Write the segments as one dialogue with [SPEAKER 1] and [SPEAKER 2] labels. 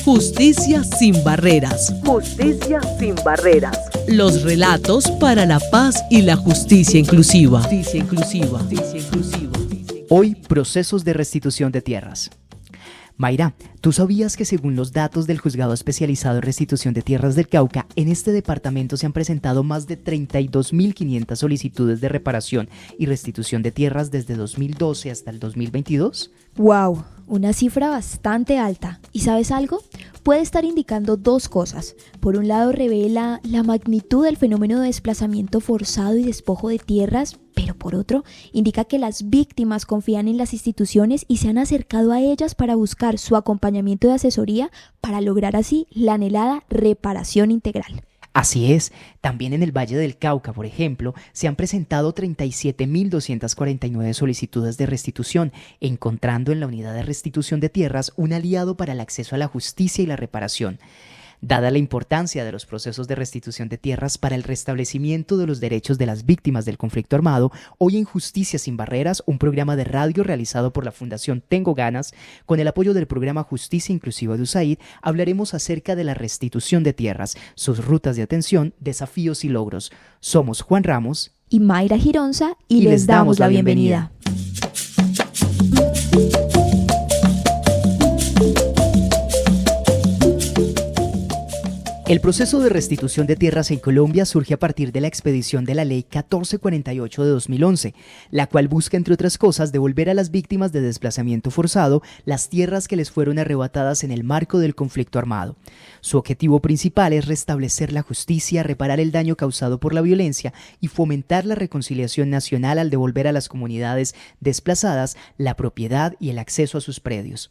[SPEAKER 1] Justicia sin barreras. Justicia sin barreras. Los relatos para la paz y la justicia inclusiva. Justicia inclusiva. Justicia inclusiva.
[SPEAKER 2] Hoy, procesos de restitución de tierras. Mayra, ¿tú sabías que según los datos del Juzgado Especializado en Restitución de Tierras del Cauca, en este departamento se han presentado más de 32.500 solicitudes de reparación y restitución de tierras desde 2012 hasta el 2022?
[SPEAKER 3] ¡Wow! Una cifra bastante alta. ¿Y sabes algo? Puede estar indicando dos cosas. Por un lado, revela la magnitud del fenómeno de desplazamiento forzado y despojo de tierras, pero por otro, indica que las víctimas confían en las instituciones y se han acercado a ellas para buscar su acompañamiento de asesoría para lograr así la anhelada reparación integral.
[SPEAKER 2] Así es, también en el Valle del Cauca, por ejemplo, se han presentado 37.249 solicitudes de restitución, encontrando en la Unidad de Restitución de Tierras un aliado para el acceso a la justicia y la reparación. Dada la importancia de los procesos de restitución de tierras para el restablecimiento de los derechos de las víctimas del conflicto armado, hoy en Justicia sin Barreras, un programa de radio realizado por la Fundación Tengo Ganas, con el apoyo del programa Justicia Inclusiva de USAID, hablaremos acerca de la restitución de tierras, sus rutas de atención, desafíos y logros. Somos Juan Ramos
[SPEAKER 3] y Mayra Gironza y les damos la bienvenida.
[SPEAKER 2] El proceso de restitución de tierras en Colombia surge a partir de la expedición de la Ley 1448 de 2011, la cual busca, entre otras cosas, devolver a las víctimas de desplazamiento forzado las tierras que les fueron arrebatadas en el marco del conflicto armado. Su objetivo principal es restablecer la justicia, reparar el daño causado por la violencia y fomentar la reconciliación nacional al devolver a las comunidades desplazadas la propiedad y el acceso a sus predios.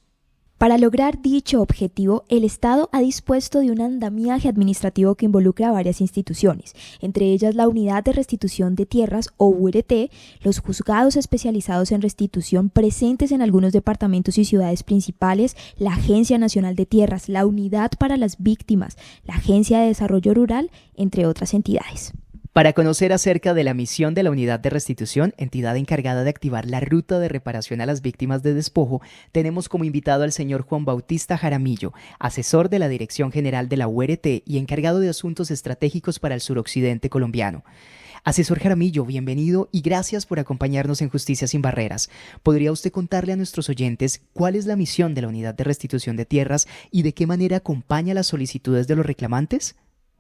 [SPEAKER 3] Para lograr dicho objetivo, el Estado ha dispuesto de un andamiaje administrativo que involucra a varias instituciones, entre ellas la Unidad de Restitución de Tierras, o URT, los juzgados especializados en restitución presentes en algunos departamentos y ciudades principales, la Agencia Nacional de Tierras, la Unidad para las Víctimas, la Agencia de Desarrollo Rural, entre otras entidades.
[SPEAKER 2] Para conocer acerca de la misión de la Unidad de Restitución, entidad encargada de activar la ruta de reparación a las víctimas de despojo, tenemos como invitado al señor Juan Bautista Jaramillo, asesor de la Dirección General de la URT y encargado de asuntos estratégicos para el suroccidente colombiano. Asesor Jaramillo, bienvenido y gracias por acompañarnos en Justicia sin Barreras. ¿Podría usted contarle a nuestros oyentes cuál es la misión de la Unidad de Restitución de Tierras y de qué manera acompaña las solicitudes de los reclamantes?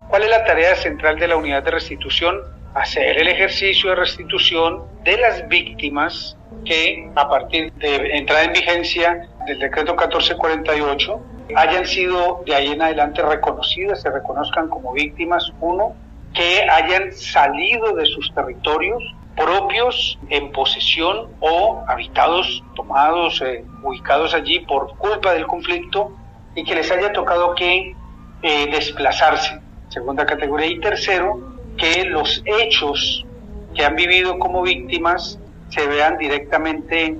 [SPEAKER 4] ¿Cuál es la tarea central de la unidad de restitución? Hacer el ejercicio de restitución de las víctimas que, a partir de entrada en vigencia del decreto 1448, hayan sido de ahí en adelante reconocidas, se reconozcan como víctimas, uno, que hayan salido de sus territorios propios en posesión o habitados, tomados, ubicados allí por culpa del conflicto y que les haya tocado que desplazarse. Segunda categoría. Y tercero, que los hechos que han vivido como víctimas se vean directamente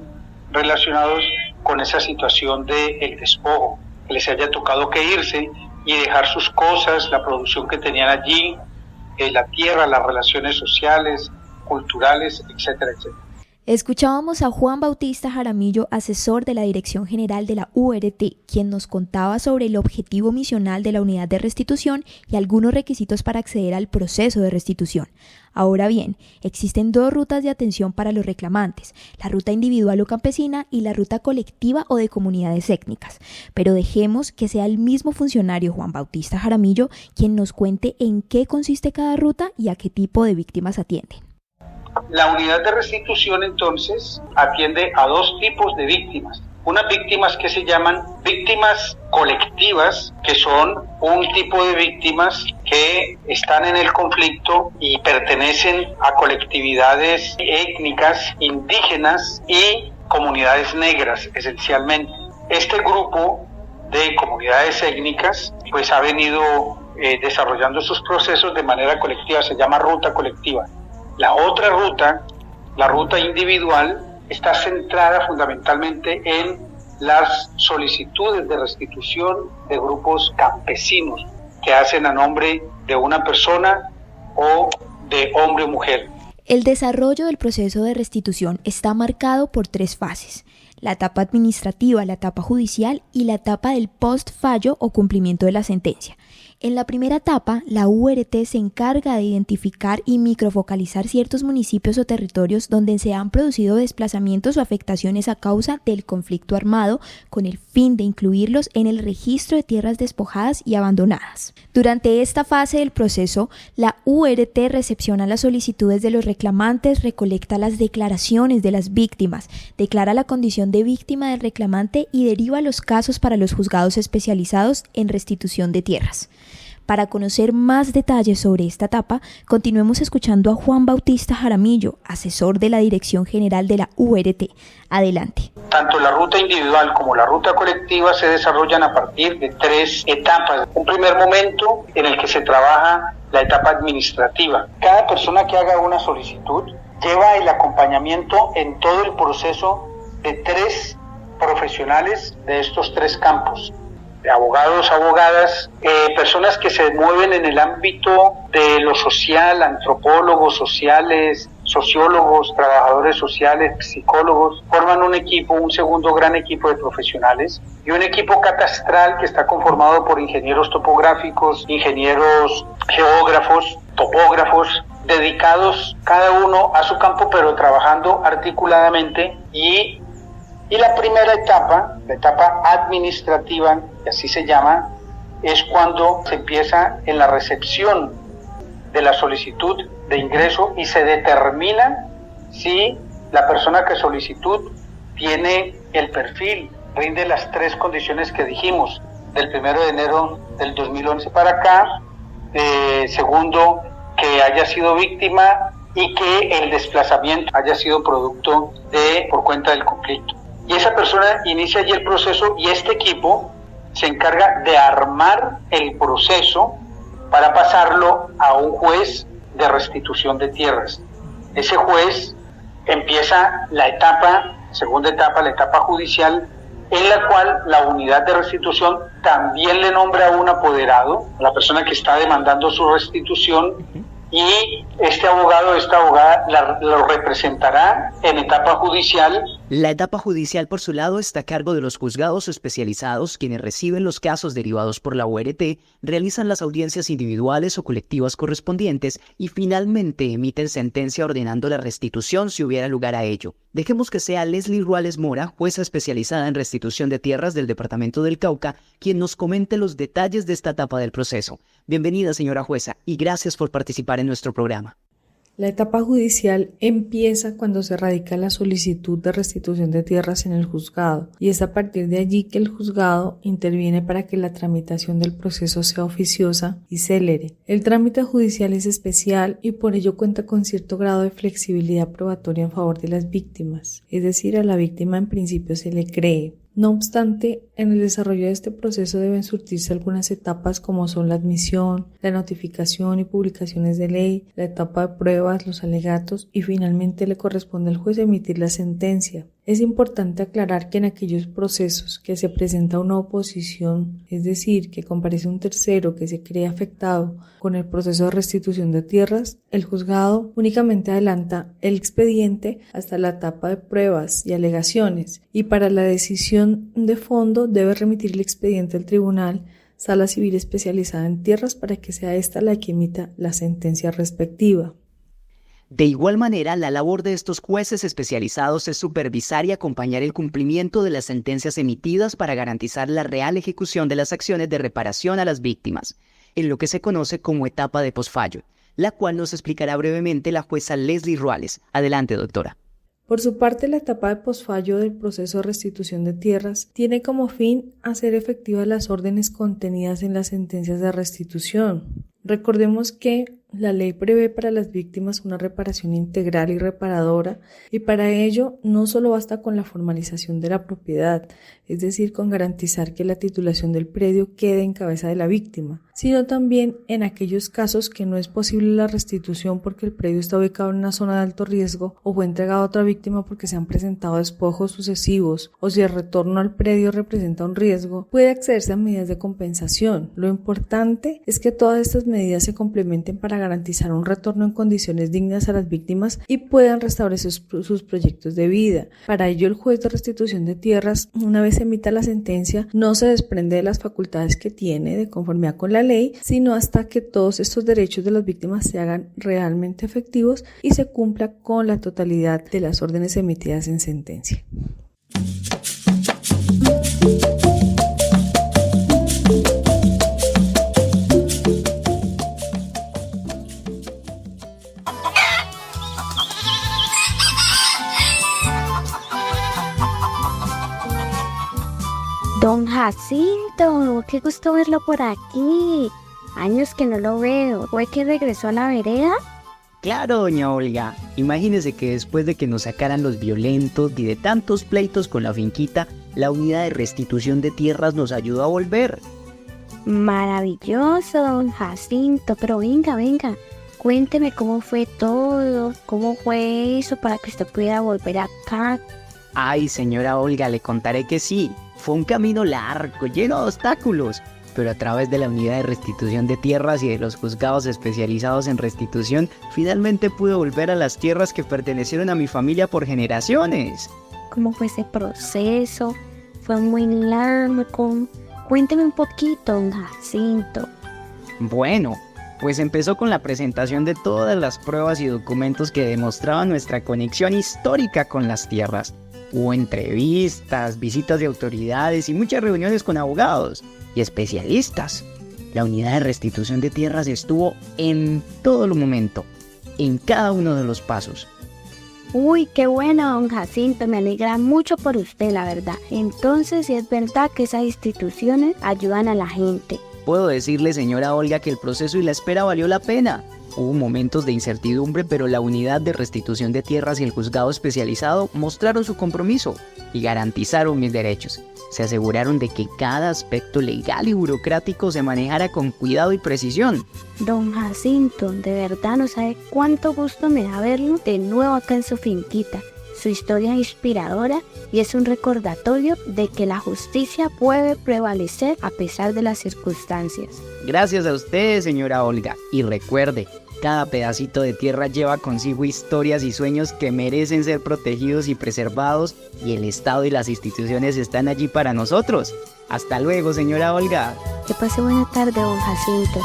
[SPEAKER 4] relacionados con esa situación del despojo, que les haya tocado que irse y dejar sus cosas, la producción que tenían allí, la tierra, las relaciones sociales, culturales, etcétera, etcétera.
[SPEAKER 3] Escuchábamos a Juan Bautista Jaramillo, asesor de la Dirección General de la URT, quien nos contaba sobre el objetivo misional de la Unidad de Restitución y algunos requisitos para acceder al proceso de restitución. Ahora bien, existen dos rutas de atención para los reclamantes, la ruta individual o campesina y la ruta colectiva o de comunidades étnicas. Pero dejemos que sea el mismo funcionario, Juan Bautista Jaramillo, quien nos cuente en qué consiste cada ruta y a qué tipo de víctimas atiende.
[SPEAKER 4] La unidad de restitución entonces atiende a dos tipos de víctimas. Unas víctimas que se llaman víctimas colectivas, que son un tipo de víctimas que están en el conflicto y pertenecen a colectividades étnicas, indígenas y comunidades negras esencialmente. Este grupo de comunidades étnicas pues ha venido desarrollando sus procesos de manera colectiva, se llama ruta colectiva. La otra ruta, la ruta individual, está centrada fundamentalmente en las solicitudes de restitución de grupos campesinos que hacen a nombre de una persona o de hombre o mujer.
[SPEAKER 3] El desarrollo del proceso de restitución está marcado por tres fases. la etapa administrativa, la etapa judicial y la etapa del post-fallo o cumplimiento de la sentencia. En la primera etapa, la URT se encarga de identificar y microfocalizar ciertos municipios o territorios donde se han producido desplazamientos o afectaciones a causa del conflicto armado, con el fin de incluirlos en el registro de tierras despojadas y abandonadas. Durante esta fase del proceso, la URT recepciona las solicitudes de los reclamantes, recolecta las declaraciones de las víctimas, declara la condición de víctima del reclamante y deriva los casos para los juzgados especializados en restitución de tierras. Para conocer más detalles sobre esta etapa, continuemos escuchando a Juan Bautista Jaramillo, asesor de la Dirección General de la URT. Adelante.
[SPEAKER 4] Tanto la ruta individual como la ruta colectiva se desarrollan a partir de 3 etapas. Un primer momento en el que se trabaja la etapa administrativa. Cada persona que haga una solicitud lleva el acompañamiento en todo el proceso de 3 profesionales de estos 3 campos. Abogados, abogadas, personas que se mueven en el ámbito de lo social, antropólogos sociales, sociólogos, trabajadores sociales, psicólogos, forman un equipo, un segundo gran equipo de profesionales y un equipo catastral que está conformado por ingenieros topográficos, ingenieros geógrafos, topógrafos, dedicados cada uno a su campo pero trabajando articuladamente y la primera etapa, la etapa administrativa, que así se llama, es cuando se empieza en la recepción de la solicitud de ingreso y se determina si la persona que solicitud tiene el perfil, rinde las 3 condiciones que dijimos, del 1 de enero del 2011 para acá, segundo, que haya sido víctima y que el desplazamiento haya sido producto por cuenta del conflicto. Y esa persona inicia allí el proceso y este equipo se encarga de armar el proceso para pasarlo a un juez de restitución de tierras. Ese juez empieza la segunda etapa, la etapa judicial, en la cual la unidad de restitución también le nombra a un apoderado, la persona que está demandando su restitución, y este abogado, esta abogada lo representará en etapa judicial.
[SPEAKER 2] La etapa judicial, por su lado, está a cargo de los juzgados especializados, quienes reciben los casos derivados por la URT, realizan las audiencias individuales o colectivas correspondientes y finalmente emiten sentencia ordenando la restitución si hubiera lugar a ello. Dejemos que sea Leslie Ruales Mora, jueza especializada en restitución de tierras del Departamento del Cauca, quien nos comente los detalles de esta etapa del proceso. Bienvenida, señora jueza, y gracias por participar en nuestro programa.
[SPEAKER 5] La etapa judicial empieza cuando se radica la solicitud de restitución de tierras en el juzgado y es a partir de allí que el juzgado interviene para que la tramitación del proceso sea oficiosa y célere. El trámite judicial es especial y por ello cuenta con cierto grado de flexibilidad probatoria en favor de las víctimas, es decir, a la víctima en principio se le cree. No obstante, en el desarrollo de este proceso deben surtirse algunas etapas como son la admisión, la notificación y publicaciones de ley, la etapa de pruebas, los alegatos y finalmente le corresponde al juez emitir la sentencia. Es importante aclarar que en aquellos procesos que se presenta una oposición, es decir, que comparece un tercero que se cree afectado con el proceso de restitución de tierras, el juzgado únicamente adelanta el expediente hasta la etapa de pruebas y alegaciones y para la decisión de fondo debe remitir el expediente al tribunal, sala civil especializada en tierras para que sea esta la que emita la sentencia respectiva.
[SPEAKER 2] De igual manera, la labor de estos jueces especializados es supervisar y acompañar el cumplimiento de las sentencias emitidas para garantizar la real ejecución de las acciones de reparación a las víctimas, en lo que se conoce como etapa de posfallo, la cual nos explicará brevemente la jueza Leslie Ruales. Adelante, doctora.
[SPEAKER 5] Por su parte, la etapa de posfallo del proceso de restitución de tierras tiene como fin hacer efectivas las órdenes contenidas en las sentencias de restitución. Recordemos que la ley prevé para las víctimas una reparación integral y reparadora y para ello no solo basta con la formalización de la propiedad, es decir, con garantizar que la titulación del predio quede en cabeza de la víctima, sino también en aquellos casos que no es posible la restitución porque el predio está ubicado en una zona de alto riesgo o fue entregado a otra víctima porque se han presentado despojos sucesivos o si el retorno al predio representa un riesgo, puede accederse a medidas de compensación. Lo importante es que todas estas medidas se complementen para garantizar un retorno en condiciones dignas a las víctimas y puedan restablecer sus proyectos de vida. Para ello, el juez de restitución de tierras, una vez emita la sentencia, no se desprende de las facultades que tiene de conformidad con la ley, sino hasta que todos estos derechos de las víctimas se hagan realmente efectivos y se cumpla con la totalidad de las órdenes emitidas en sentencia.
[SPEAKER 6] Don Jacinto, qué gusto verlo por aquí. Años que no lo veo. ¿Fue que regresó a la vereda?
[SPEAKER 2] Claro, doña Olga. Imagínese que después de que nos sacaran los violentos y de tantos pleitos con la finquita, la unidad de restitución de tierras nos ayudó a volver.
[SPEAKER 6] Maravilloso, don Jacinto. Pero venga. Cuénteme cómo fue todo, cómo fue eso para que usted pudiera volver acá.
[SPEAKER 2] Ay, señora Olga, le contaré que sí. Fue un camino largo, lleno de obstáculos, pero a través de la unidad de restitución de tierras y de los juzgados especializados en restitución, finalmente pude volver a las tierras que pertenecieron a mi familia por generaciones.
[SPEAKER 6] ¿Cómo fue ese proceso? Fue muy largo. Cuénteme un poquito, don Jacinto.
[SPEAKER 2] Bueno, pues empezó con la presentación de todas las pruebas y documentos que demostraban nuestra conexión histórica con las tierras. Hubo entrevistas, visitas de autoridades y muchas reuniones con abogados y especialistas. La unidad de restitución de tierras estuvo en todo el momento, en cada uno de los pasos.
[SPEAKER 6] Uy, qué bueno, don Jacinto, me alegra mucho por usted, la verdad. Entonces, sí es verdad que esas instituciones ayudan a la gente.
[SPEAKER 2] Puedo decirle, señora Olga, que el proceso y la espera valió la pena. Hubo momentos de incertidumbre, pero la unidad de restitución de tierras y el juzgado especializado mostraron su compromiso y garantizaron mis derechos. Se aseguraron de que cada aspecto legal y burocrático se manejara con cuidado y precisión.
[SPEAKER 6] Don Jacinto, de verdad no sabe cuánto gusto me da verlo de nuevo acá en su finquita. Su historia es inspiradora y es un recordatorio de que la justicia puede prevalecer a pesar de las circunstancias.
[SPEAKER 2] Gracias a ustedes, señora Olga. Y recuerde, cada pedacito de tierra lleva consigo historias y sueños que merecen ser protegidos y preservados, y el Estado y las instituciones están allí para nosotros. Hasta luego, señora Olga.
[SPEAKER 6] Que pase buena tarde, don Jacinto.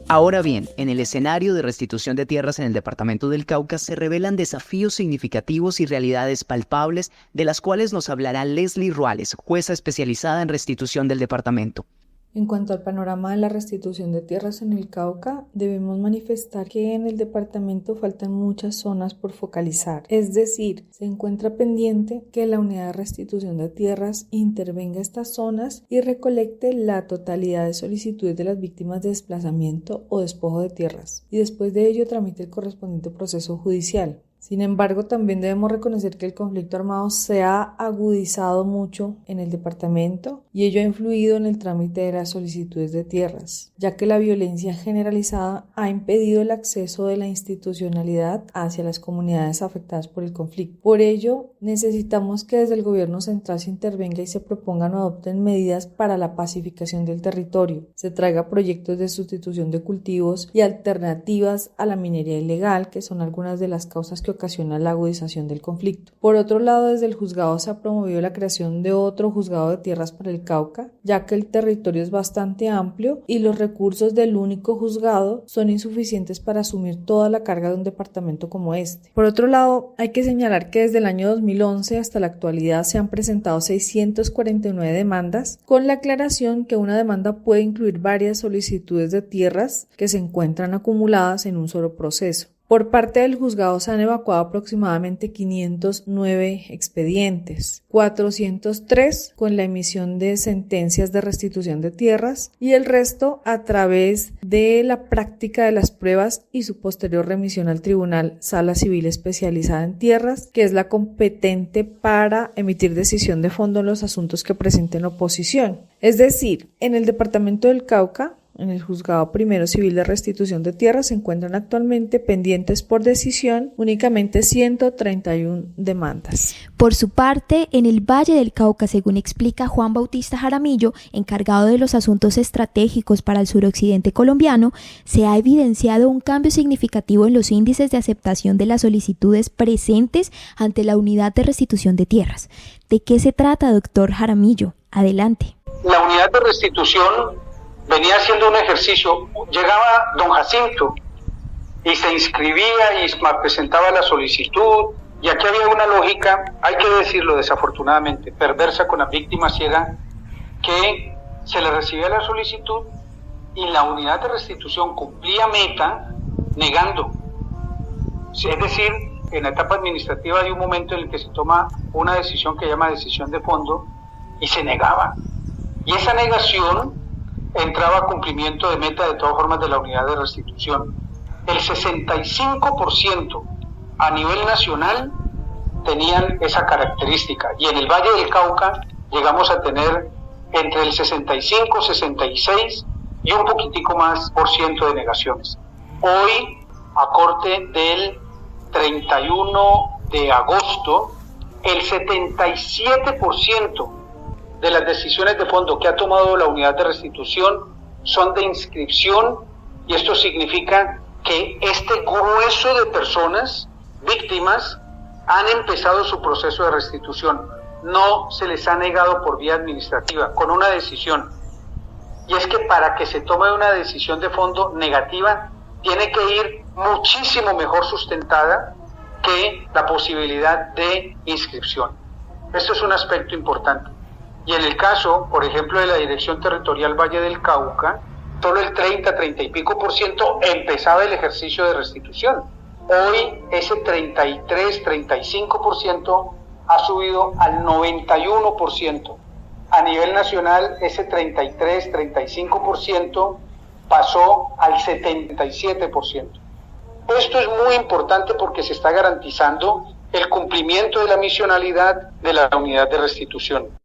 [SPEAKER 2] Ahora bien, en el escenario de restitución de tierras en el departamento del Cauca se revelan desafíos significativos y realidades palpables de las cuales nos hablará Leslie Ruales, jueza especializada en restitución del departamento.
[SPEAKER 5] En cuanto al panorama de la restitución de tierras en el Cauca, debemos manifestar que en el departamento faltan muchas zonas por focalizar. Es decir, se encuentra pendiente que la unidad de restitución de tierras intervenga estas zonas y recolecte la totalidad de solicitudes de las víctimas de desplazamiento o despojo de tierras, y después de ello tramite el correspondiente proceso judicial. Sin embargo, también debemos reconocer que el conflicto armado se ha agudizado mucho en el departamento y ello ha influido en el trámite de las solicitudes de tierras, ya que la violencia generalizada ha impedido el acceso de la institucionalidad hacia las comunidades afectadas por el conflicto. Por ello, necesitamos que desde el gobierno central se intervenga y se propongan o adopten medidas para la pacificación del territorio, se traiga proyectos de sustitución de cultivos y alternativas a la minería ilegal, que son algunas de las causas que ocasiona la agudización del conflicto. Por otro lado, desde el juzgado se ha promovido la creación de otro juzgado de tierras para el Cauca, ya que el territorio es bastante amplio y los recursos del único juzgado son insuficientes para asumir toda la carga de un departamento como este. Por otro lado, hay que señalar que desde el año 2011 hasta la actualidad se han presentado 649 demandas, con la aclaración que una demanda puede incluir varias solicitudes de tierras que se encuentran acumuladas en un solo proceso. Por parte del juzgado se han evacuado aproximadamente 509 expedientes, 403 con la emisión de sentencias de restitución de tierras y el resto a través de la práctica de las pruebas y su posterior remisión al Tribunal Sala Civil Especializada en Tierras, que es la competente para emitir decisión de fondo en los asuntos que presenten oposición. Es decir, en el departamento del Cauca, en el Juzgado Primero Civil de Restitución de Tierras se encuentran actualmente pendientes por decisión únicamente 131 demandas.
[SPEAKER 3] Por su parte, en el Valle del Cauca, según explica Juan Bautista Jaramillo, encargado de los asuntos estratégicos para el suroccidente colombiano, se ha evidenciado un cambio significativo en los índices de aceptación de las solicitudes presentes ante la Unidad de Restitución de Tierras. ¿De qué se trata, doctor Jaramillo? Adelante.
[SPEAKER 4] La Unidad de Restitución venía haciendo un ejercicio. Llegaba don Jacinto y se inscribía y presentaba la solicitud, y aquí había una lógica, hay que decirlo desafortunadamente, perversa con las víctimas, y era que se le recibía la solicitud y la Unidad de Restitución cumplía meta negando. Es decir, en la etapa administrativa hay un momento en el que se toma una decisión que llama decisión de fondo y se negaba. Y esa negación entraba a cumplimiento de meta de todas formas de la Unidad de Restitución. El 65% a nivel nacional tenían esa característica, y en el Valle del Cauca llegamos a tener entre el 65, 66 y un poquitico más por ciento de negaciones. Hoy, a corte del 31 de agosto, el 77% de las decisiones de fondo que ha tomado la Unidad de Restitución son de inscripción, y esto significa que este grueso de personas víctimas han empezado su proceso de restitución. No se les ha negado por vía administrativa, con una decisión. Y es que para que se tome una decisión de fondo negativa, tiene que ir muchísimo mejor sustentada que la posibilidad de inscripción. Esto es un aspecto importante. Y en el caso, por ejemplo, de la Dirección Territorial Valle del Cauca, solo el 30 y pico por ciento empezaba el ejercicio de restitución. Hoy ese 35% ha subido al 91%. A nivel nacional ese 35% pasó al 77%. Esto es muy importante porque se está garantizando el cumplimiento de la misionalidad de la Unidad de Restitución.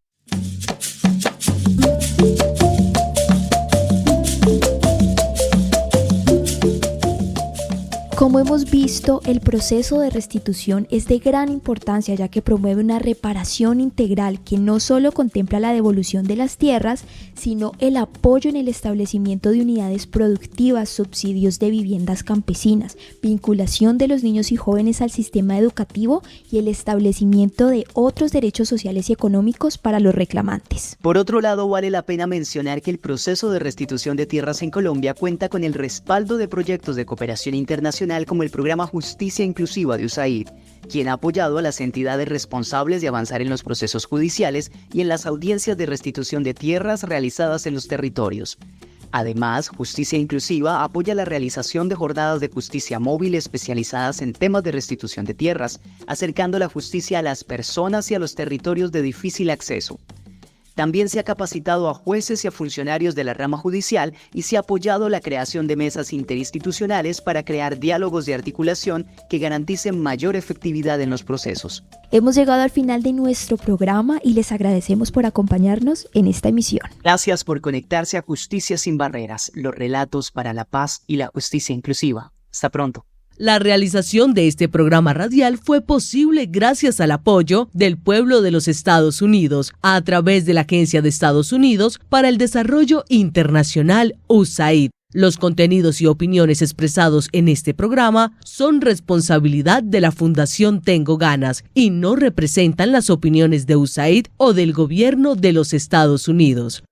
[SPEAKER 3] Como hemos visto, el proceso de restitución es de gran importancia, ya que promueve una reparación integral que no solo contempla la devolución de las tierras, sino el apoyo en el establecimiento de unidades productivas, subsidios de viviendas campesinas, vinculación de los niños y jóvenes al sistema educativo y el establecimiento de otros derechos sociales y económicos para los reclamantes.
[SPEAKER 2] Por otro lado, vale la pena mencionar que el proceso de restitución de tierras en Colombia cuenta con el respaldo de proyectos de cooperación internacional como el programa Justicia Inclusiva de USAID, quien ha apoyado a las entidades responsables de avanzar en los procesos judiciales y en las audiencias de restitución de tierras realizadas en los territorios. Además, Justicia Inclusiva apoya la realización de jornadas de justicia móvil especializadas en temas de restitución de tierras, acercando la justicia a las personas y a los territorios de difícil acceso. También se ha capacitado a jueces y a funcionarios de la rama judicial y se ha apoyado la creación de mesas interinstitucionales para crear diálogos de articulación que garanticen mayor efectividad en los procesos.
[SPEAKER 3] Hemos llegado al final de nuestro programa y les agradecemos por acompañarnos en esta emisión.
[SPEAKER 2] Gracias por conectarse a Justicia Sin Barreras, los relatos para la paz y la justicia inclusiva. Hasta pronto.
[SPEAKER 1] La realización de este programa radial fue posible gracias al apoyo del pueblo de los Estados Unidos a través de la Agencia de Estados Unidos para el Desarrollo Internacional, USAID. Los contenidos y opiniones expresados en este programa son responsabilidad de la Fundación Tengo Ganas y no representan las opiniones de USAID o del Gobierno de los Estados Unidos.